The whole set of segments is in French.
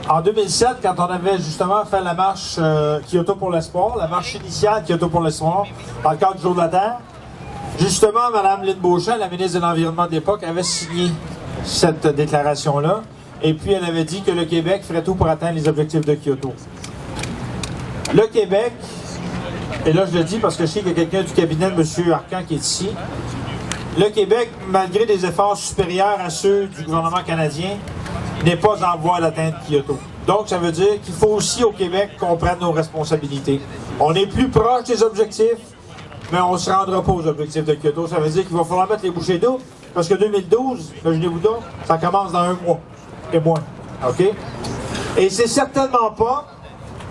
En 2007, quand on avait justement fait la marche Kyoto pour l'espoir, la marche initiale Kyoto pour l'espoir, dans le cadre du Jour de la Terre, justement, Mme Lynn Beauchamp, la ministre de l'Environnement de l'époque, avait signé cette déclaration-là, et puis elle avait dit que le Québec ferait tout pour atteindre les objectifs de Kyoto. Le Québec, et là je le dis parce que je sais qu'il y a quelqu'un du cabinet de M. Arcan qui est ici, le Québec, malgré des efforts supérieurs à ceux du gouvernement canadien, n'est pas en voie d'atteindre Kyoto. Donc, ça veut dire qu'il faut aussi au Québec qu'on prenne nos responsabilités. On est plus proche des objectifs, mais on ne se rendra pas aux objectifs de Kyoto. Ça veut dire qu'il va falloir mettre les bouchées doubles, parce que 2012, imaginez-vous donc, ça commence dans 1 mois et moins. OK? Et c'est certainement pas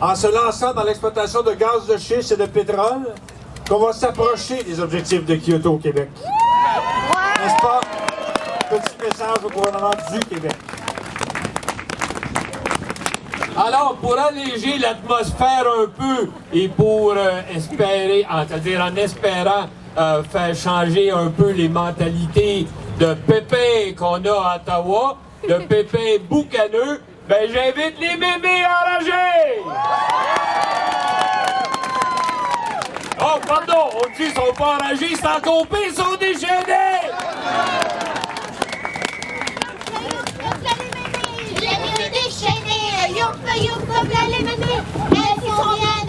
en se lançant dans l'exploitation de gaz de schiste et de pétrole qu'on va s'approcher des objectifs de Kyoto au Québec. N'est-ce pas? Petit message au gouvernement du Québec. Alors, pour alléger l'atmosphère un peu et pour espérer, c'est-à-dire en espérant faire changer un peu les mentalités de pépins qu'on a à Ottawa, de pépins boucaneux, ben j'invite les mémés enragés! Oh, pardon, on dit qu'ils sont pas enragés, sans compter, ils sont déchaînés! Les mémés, elles sont bien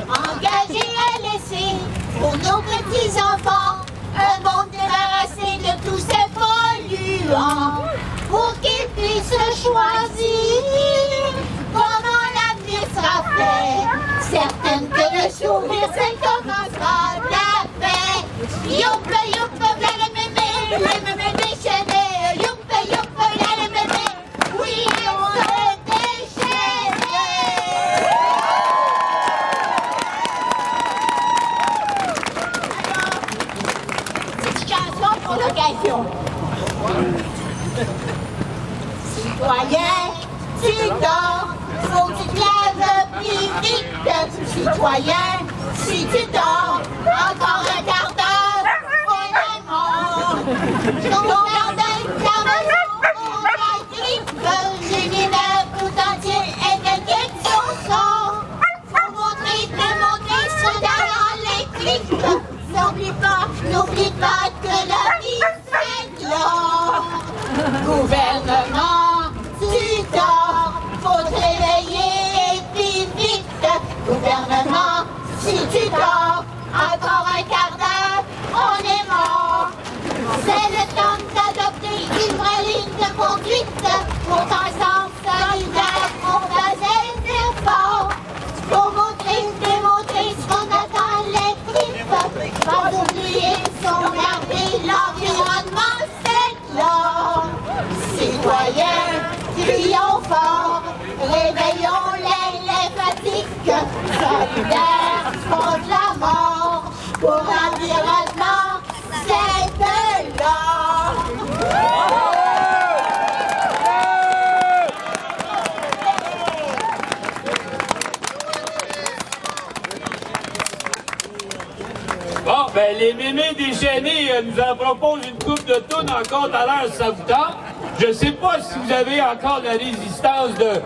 engagées à laisser pour nos petits-enfants un monde débarrassé de tous ces polluants, pour qu'ils puissent choisir comment l'avenir sera fait. Certaines que le sourire, c'est commencera la paix. Youpe, youpe, v'là les mémés déchaînés. Youpe, youpe, v'là les mémés. Oui, on se déchaîne. Petite chanson pour l'occasion. Citoyen, tu dors, faut que tu te lèves plus vite. Citoyen, si tu dors, encore un quart d'heure, on est mort. Ton jardin, ta maison, on la grippe. L'univers tout entier est inquiet de son sort. Faut montrer, démontrer ce derrière les clips. N'oublie pas que la vie c'est de l'or. Gouvernement, tu dors, faut te réveiller plus vite. Gouvernement, si tu dors, encore un quart d'heure, on est mort. C'est le temps d'adopter une vraie ligne de conduite. Pour ensemble solidaire, on faisait des efforts. Pour montrer, démontrer ce qu'on attend les tripes. Pas oublier, sauvegarder l'environnement, c'est de l'or. Citoyens, crions fort, réveillons les fatigues. Solidaires contre la mort, pour l'environnement, c'est de l'or. Bon, ben les mémés déchaînés nous en proposent une coupe de tonnes encore à l'heure, ça vous tente. Je sais pas si vous avez encore la résistance de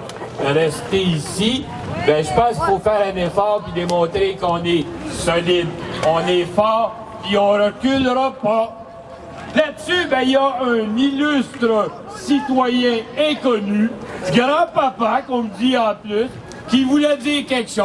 rester ici. Ben je pense qu'il faut faire un effort puis démontrer qu'on est solide, on est fort puis on reculera pas. Là-dessus, ben il y a un illustre citoyen inconnu, grand-papa qu'on me dit en plus, qui voulait dire quelque chose.